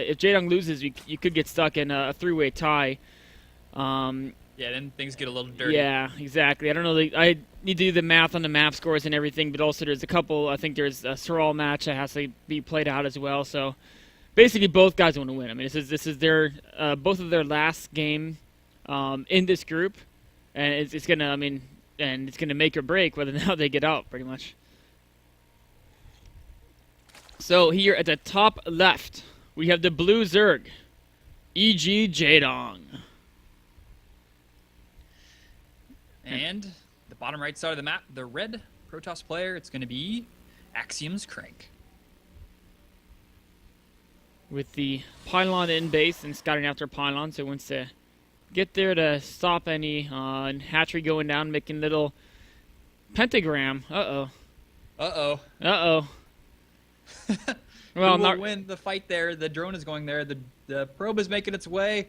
if Jaedong loses, you could get stuck in a three-way tie. Yeah, then things get a little dirty. Yeah, exactly. I don't know. I need to do the math on the map scores and everything, but also there's a couple. I think there's a Sorrel match that has to be played out as well. So basically, both guys want to win. I mean, this is their both of their last game in this group, and it's gonna. I mean, and it's gonna make or break whether or not they get out, pretty much. So here at the top left, we have the blue Zerg, e.g. Jaedong. And the bottom right side of the map, the red Protoss player, it's going to be Axiom's Crank. With the pylon in base and scouting after pylon, so he wants to get there to stop any hatchery going down, making little pentagram. Uh-oh. Uh-oh. Uh-oh. Well, who will win the fight there? The drone is going there. The probe is making its way.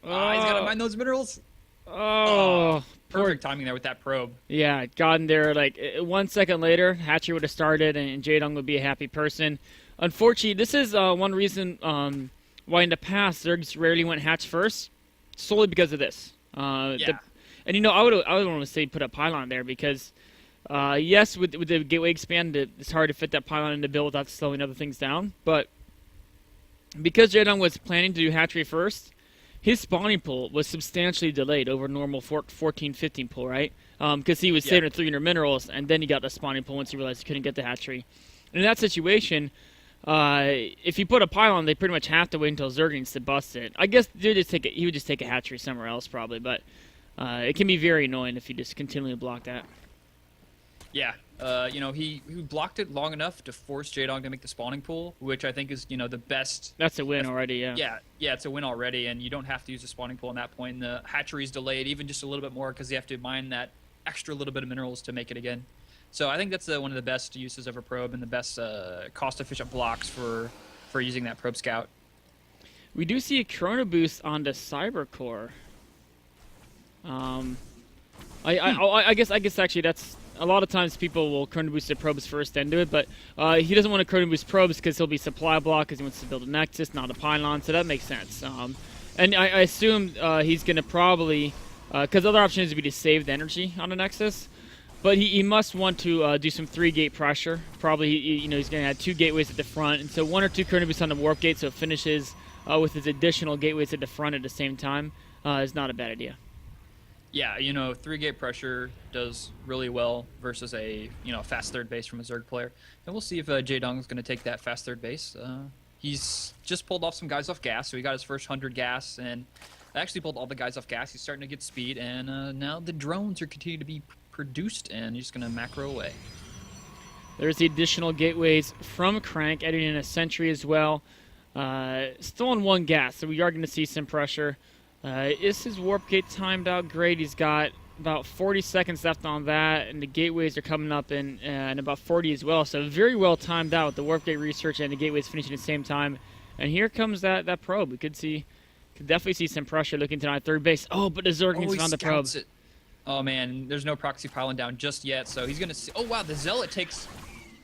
He's got to mine those minerals. Oh, perfect timing there with that probe. Yeah, gotten there like 1 second later, hatchery would have started, and Jaedong would be a happy person. Unfortunately, this is one reason why in the past Zergs rarely went hatch first, solely because of this. Yeah. And you know, I would want to say put a pylon there because, yes, with the gateway expand, it's hard to fit that pylon in the build without slowing other things down. But because Jaedong was planning to do hatchery first, his spawning pool was substantially delayed over normal 14-15 pool, right? Because he was saving 300 minerals, and then he got the spawning pool once he realized he couldn't get the hatchery. And in that situation, if you put a pylon, they pretty much have to wait until Zerglings to bust it. I guess he would just take a hatchery somewhere else probably, but it can be very annoying if you just continually block that. Yeah, you know, he blocked it long enough to force Jaedong to make the spawning pool, which I think is, you know, the best. That's a win already, yeah. Yeah, it's a win already, and you don't have to use the spawning pool at that point. And the hatchery's delayed even just a little bit more because you have to mine that extra little bit of minerals to make it again. So I think that's one of the best uses of a probe and the best cost-efficient blocks for using that probe scout. We do see a chrono boost on the cyber core. I guess actually that's a lot of times people will chrono boost the probes first then do it, but he doesn't want to chrono boost probes because he'll be supply block because he wants to build a nexus, not a pylon, so that makes sense. And I assume he's going to probably, because other options would be to save the energy on the nexus, but he must want to do some 3-gate pressure. Probably, you know, he's going to add 2 gateways at the front, and so 1 or 2 chrono boosts on the warp gate, so it finishes with his additional gateways at the front at the same time is not a bad idea. Yeah, you know, 3-gate pressure does really well versus a, you know, fast third base from a Zerg player. And we'll see if Jaedong is going to take that fast third base. He's just pulled off some guys off gas, so he got his first 100 gas, and actually pulled all the guys off gas. He's starting to get speed, and now the drones are continuing to be produced, and he's going to macro away. There's the additional gateways from Crank, adding in a sentry as well. Still on 1 gas, so we are going to see some pressure. Is his warp gate timed out great? He's got about 40 seconds left on that, and the gateways are coming up in about 40 as well. So very well timed out with the warp gate research and the gateways finishing at the same time. And here comes that probe. We could definitely see some pressure looking tonight third base. Oh, but the Zerglings on the probe. It. Oh man, there's no proxy pylon down just yet, so he's gonna see. Oh wow, the Zealot takes.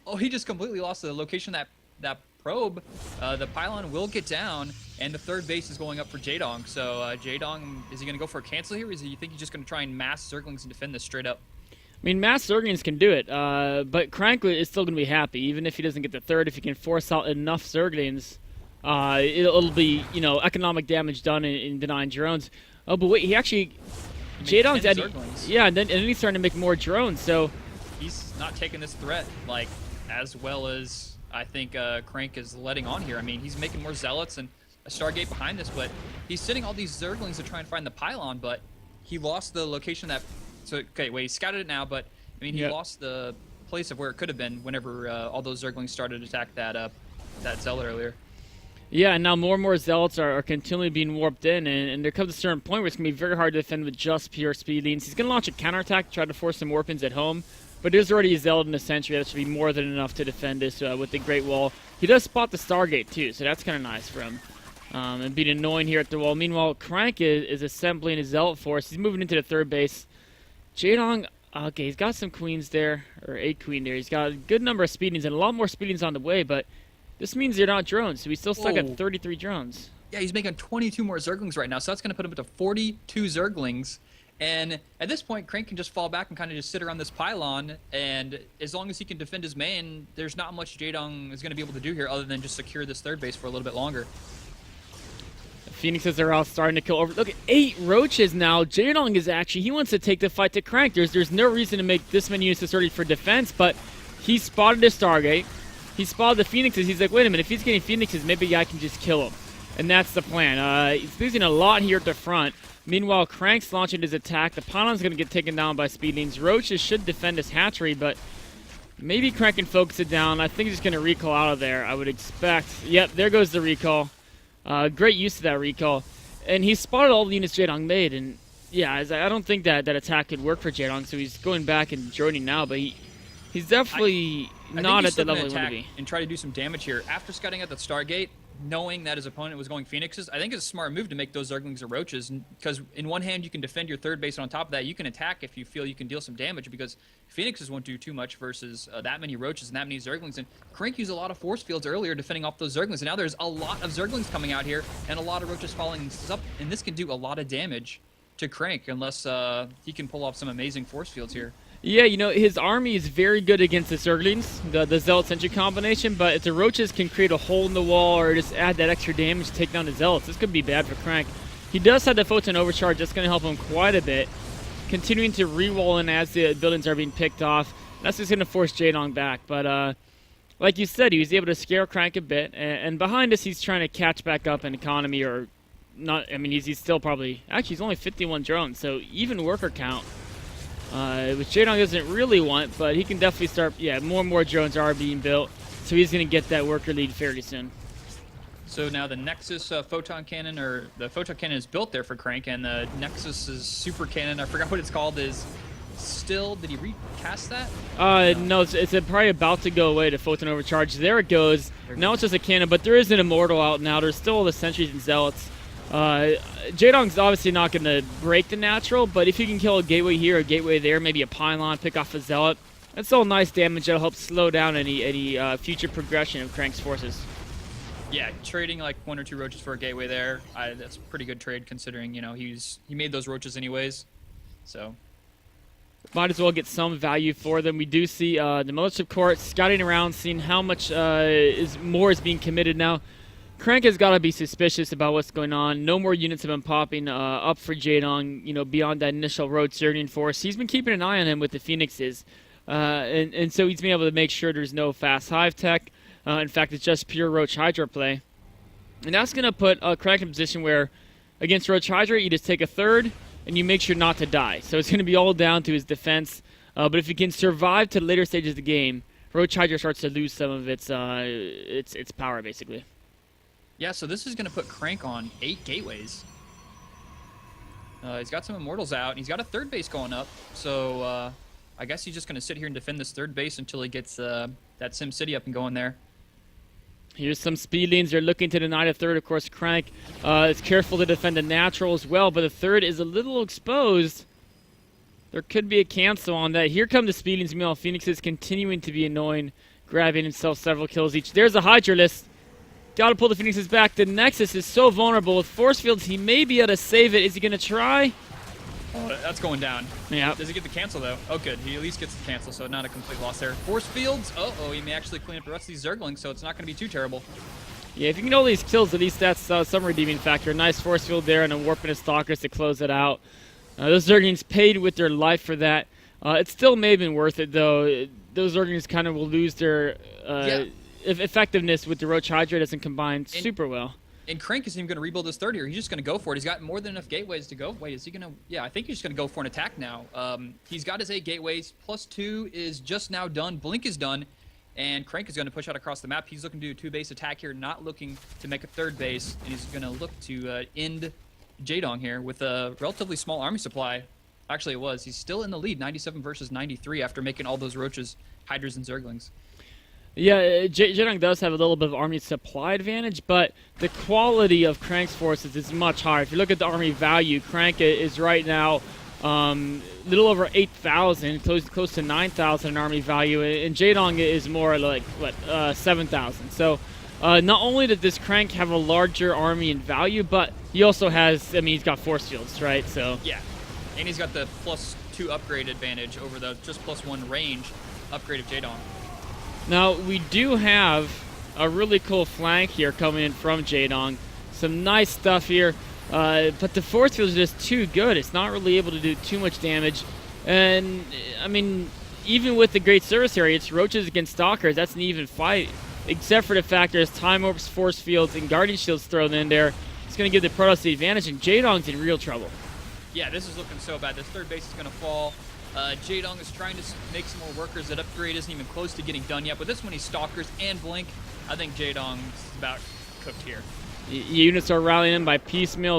Oh, he just completely lost the location of that probe. The pylon will get down, and the third base is going up for Jaedong. So Jaedong, is he going to go for a cancel here? Or you think he's just going to try and mass Zerglings and defend this straight up? I mean, mass Zerglings can do it, but Crank is still going to be happy, even if he doesn't get the third. If he can force out enough Zerglings, it'll be, you know, economic damage done in denying drones. Oh, but wait, he actually... Jaedong's adding... Yeah, and then he's starting to make more drones, so... He's not taking this threat, like, as well as... I think Crank is letting on here. I mean, he's making more Zealots and a Stargate behind this, but he's sending all these Zerglings to try and find the pylon, but he lost the location that... So, okay, wait, he scouted it now, but, I mean, he lost the place of where it could have been whenever all those Zerglings started to attack that Zealot earlier. Yeah, and now more and more Zealots are continually being warped in, and there comes a certain point where it's going to be very hard to defend with just pure speed leans. He's going to launch a counterattack to try to force some warp-ins at home, but there's already a Zealot in the Sentry. That should be more than enough to defend this with the Great Wall. He does spot the Stargate, too, so that's kind of nice for him. And being annoying here at the wall. Meanwhile, Crank is assembling his Zealot force. He's moving into the third base. Jaedong, okay, he's got some queens there, or 8 queen there. He's got a good number of speedings, and a lot more speedings on the way, but This means they're not drones, so we still stuck Whoa. at 33 drones. Yeah, he's making 22 more Zerglings right now, so that's going to put him up to 42 Zerglings. And at this point, Crank can just fall back and kind of just sit around this pylon, and as long as he can defend his main, there's not much Jaedong is going to be able to do here other than just secure this third base for a little bit longer. The Phoenixes are all starting to kill over. Look at 8 roaches now. Jaedong is actually, he wants to take the fight to Crank. There's no reason to make this many units necessarily for defense, but he spotted a Stargate. He spotted the Phoenixes. He's like, wait a minute, if he's getting Phoenixes, maybe I can just kill him. And that's the plan. He's losing a lot here at the front. Meanwhile, Crank's launching his attack. The pylon's going to get taken down by Speedlings. Roaches should defend his hatchery, but maybe Crank can focus it down. I think he's going to recall out of there, I would expect. Yep, there goes the recall. Great use of that recall. And he spotted all the units Jaedong made, and yeah, I don't think that attack could work for Jaedong, so he's going back and joining now, but he's definitely not at the level he want to be. And try to do some damage here. After scouting out that Stargate, knowing that his opponent was going Phoenixes, I think it's a smart move to make those Zerglings or Roaches, because in one hand you can defend your third base, and on top of that you can attack if you feel you can deal some damage, because Phoenixes won't do too much versus that many Roaches and that many Zerglings. And Crank used a lot of force fields earlier defending off those Zerglings, and now there's a lot of Zerglings coming out here and a lot of Roaches following up, and this can do a lot of damage to Crank unless he can pull off some amazing force fields here. Yeah, you know, his army is very good against the Zerglings, the Zealot-Sentry combination, but if the Roaches can create a hole in the wall or just add that extra damage to take down the Zealots, this could be bad for Crank. He does have the Photon Overcharge, that's going to help him quite a bit. Continuing to re-wall in as the buildings are being picked off, that's just going to force Jaedong back. But like you said, he was able to scare Crank a bit, and behind us he's trying to catch back up in economy, or not. I mean, he's still probably, actually he's only 51 drones, so even worker count. Which Jaedong doesn't really want, but he can definitely start, yeah, more and more drones are being built, so he's going to get that worker lead fairly soon. So now the Nexus Photon Cannon, or the Photon Cannon is built there for Crank, and the Nexus's Super Cannon, I forgot what it's called, is still, did he recast that? No, it's probably about to go away to Photon Overcharge. There it goes. Now it's just a cannon, but there is an Immortal out now. There's still all the Sentries and Zealots. Jaedong's obviously not going to break the natural, but if you can kill a gateway here, a gateway there, maybe a pylon, pick off a zealot, that's all nice damage that'll help slow down any future progression of Crank's forces. Yeah, trading like 1 or 2 roaches for a gateway there, that's a pretty good trade considering, you know, he made those roaches anyways. So might as well get some value for them. We do see the Militia Court scouting around, seeing how much more is being committed now. Crank has got to be suspicious about what's going on. No more units have been popping up for Jaedong, you know, beyond that initial road surging force. He's been keeping an eye on him with the Phoenixes, and so he's been able to make sure there's no fast hive tech. In fact, it's just pure Roach Hydra play. And that's going to put Crank in a position where, against Roach Hydra, you just take a third, and you make sure not to die. So it's going to be all down to his defense. But if he can survive to the later stages of the game, Roach Hydra starts to lose some of its power, basically. yeah, so this is going to put Crank on 8 gateways. He's got some Immortals out, and he's got a third base going up. So I guess he's just going to sit here and defend this third base until he gets that Sim City up and going there. Here's some Speedlings. They're looking to deny the third. Of course, Crank is careful to defend the natural as well, but the third is a little exposed. There could be a cancel on that. Here come the Speedlings. Meanwhile, Phoenix is continuing to be annoying, grabbing himself several kills each. There's a Hydralist. Got to pull the Phoenixes back. The Nexus is so vulnerable. With force fields, he may be able to save it. Is he going to try? Oh, that's going down. Yeah. Does he get the cancel, though? Oh, good. He at least gets the cancel, so not a complete loss there. Force fields. Uh-oh, he may actually clean up the rest of these Zerglings, so it's not going to be too terrible. Yeah, if you can get all these kills, at least that's some redeeming factor. Nice force field there and a Warp and a Stalkers to close it out. Those Zerglings paid with their life for that. It still may have been worth it, though. Those Zerglings kind of will lose their effectiveness with the Roach Hydra. Doesn't combine super well. And Crank isn't even going to rebuild his third here. He's just going to go for it. He's got more than enough gateways to go. Wait, is he going to... Yeah, I think he's just going to go for an attack now. He's got his 8 gateways. +2 is just now done. Blink is done. And Crank is going to push out across the map. He's looking to do a 2-base attack here, not looking to make a third base. And he's going to look to end Jaedong here with a relatively small army supply. Actually, it was. He's still in the lead, 97 versus 93, after making all those Roaches, Hydras, and Zerglings. Yeah, Jaedong does have a little bit of army supply advantage, but the quality of Crank's forces is much higher. If you look at the army value, Crank is right now a little over 8,000, close to 9,000 in army value, and Jaedong is more like, 7,000. So Not only did this Crank have a larger army and value, but he also has, I mean, he's got force fields, right? So Yeah, and he's got the +2 upgrade advantage over the just +1 range upgrade of Jaedong. now we do have a really cool flank here coming in from Jaedong. Some nice stuff here, but the force field is just too good. It's not really able to do too much damage, and I mean, even with the great service area, it's roaches against stalkers. That's an even fight, except for the fact there's time orbs, force fields, and guardian shields thrown in there. It's going to give the Protoss the advantage, and Jaedong's in real trouble. Yeah, this is looking so bad. This third base is going to fall. Jaedong is trying to make some more workers. That upgrade isn't even close to getting done yet, but this one he's stalkers and blink. I think Jaedong's about cooked here. Units are rallying in by piecemeal.